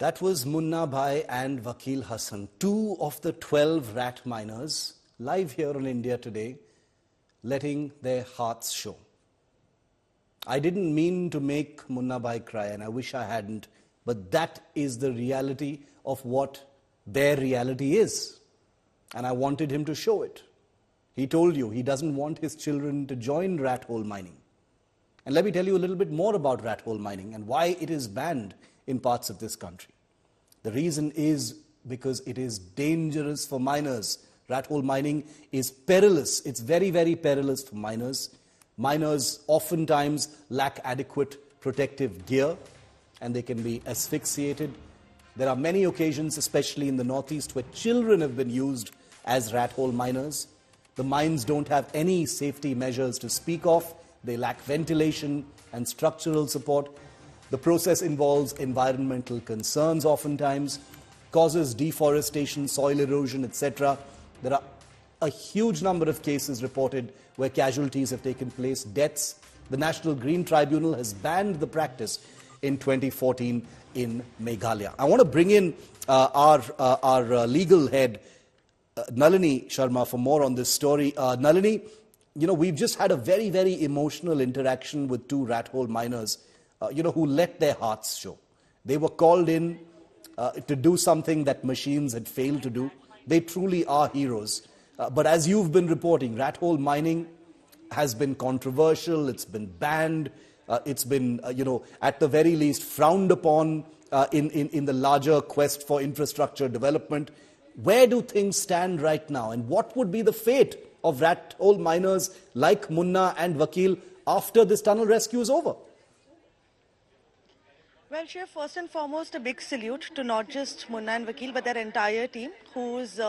That was Munna, Bhai and Wakil Hasan, two of the 12 rat miners live here in India today, letting their hearts show. I didn't mean to make Munna Bhai cry, and I wish I hadn't, but that is the reality of what their reality is. And I wanted him to show it. He told you he doesn't want his children to join rat hole mining. And let me tell you a little bit more about rat hole mining and why it is banned in parts of this country. The reason is because it is dangerous for miners. Rat hole mining is perilous. It's very, very perilous for miners. Miners oftentimes lack adequate protective gear and they can be asphyxiated. There are many occasions, especially in the northeast, where children have been used as rat hole miners. The mines don't have any safety measures to speak of. They lack ventilation and structural support. The process involves environmental concerns oftentimes, causes deforestation, soil erosion, etc. There are a huge number of cases reported where casualties have taken place, deaths. The National Green Tribunal has banned the practice in 2014 in Meghalaya. I want to bring in our legal head, Nalini Sharma, for more on this story. Nalini, you know, we've just had a very, very emotional interaction with two rat hole miners, who let their hearts show. They were called in to do something that machines had failed to do. They truly are heroes. But as you've been reporting, rat hole mining has been controversial, it's been banned, it's been, at the very least frowned upon in the larger quest for infrastructure development. Where do things stand right now, and what would be the fate of rat hole miners like Munna and Wakil after this tunnel rescue is over? Well, Shiv, first and foremost, a big salute to not just Munna and Wakil, but their entire team who's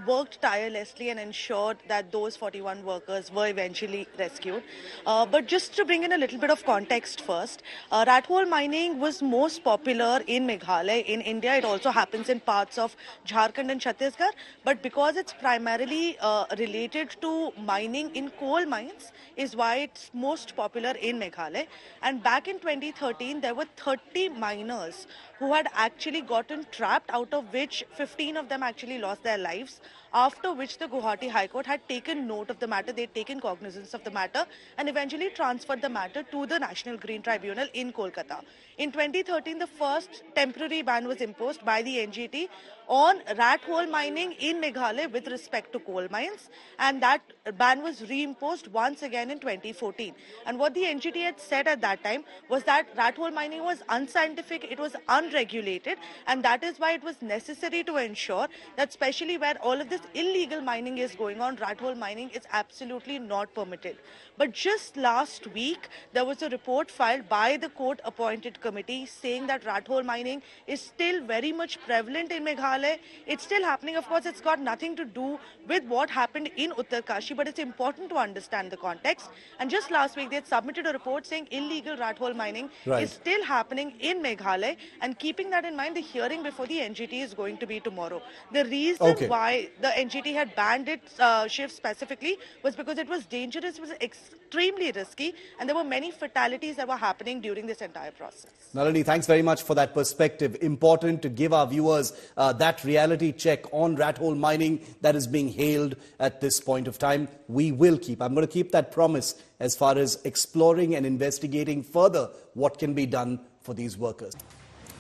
worked tirelessly and ensured that those 41 workers were eventually rescued. But just to bring in a little bit of context first, rat hole mining was most popular in Meghalaya. In India, it also happens in parts of Jharkhand and Chhattisgarh. But because it's primarily related to mining in coal mines, is why it's most popular in Meghalaya. And back in 2013, there were 30 miners who had actually gotten trapped, out of which 15 of them actually lost their lives, after which the Guwahati High Court had taken note of the matter. They'd taken cognizance of the matter and eventually transferred the matter to the National Green Tribunal in Kolkata. In 2013, the first temporary ban was imposed by the NGT on rat hole mining in Meghalaya with respect to coal mines, and that ban was reimposed once again in 2014. And what the NGT had said at that time was that rat hole mining was unscientific, it was unregulated, and that is why it was necessary to ensure that, especially where all of this illegal mining is going on, rat hole mining is absolutely not permitted. But just last week, there was a report filed by the court-appointed committee saying that rat hole mining is still very much prevalent in Meghalaya. It's still happening. Of course, it's got nothing to do with what happened in Uttarkashi, but it's important to understand the context. And just last week, they had submitted a report saying illegal rat hole mining is still happening in Meghalaya. And keeping that in mind, the hearing before the NGT is going to be tomorrow. The reason why the NGT had banned it, Shiv, specifically, was because it was dangerous, it was extremely risky, and there were many fatalities that were happening during this entire process. Nalini, thanks very much for that perspective. Important to give our viewers that reality check on rat hole mining that is being hailed at this point of time. I'm going to keep that promise as far as exploring and investigating further what can be done for these workers.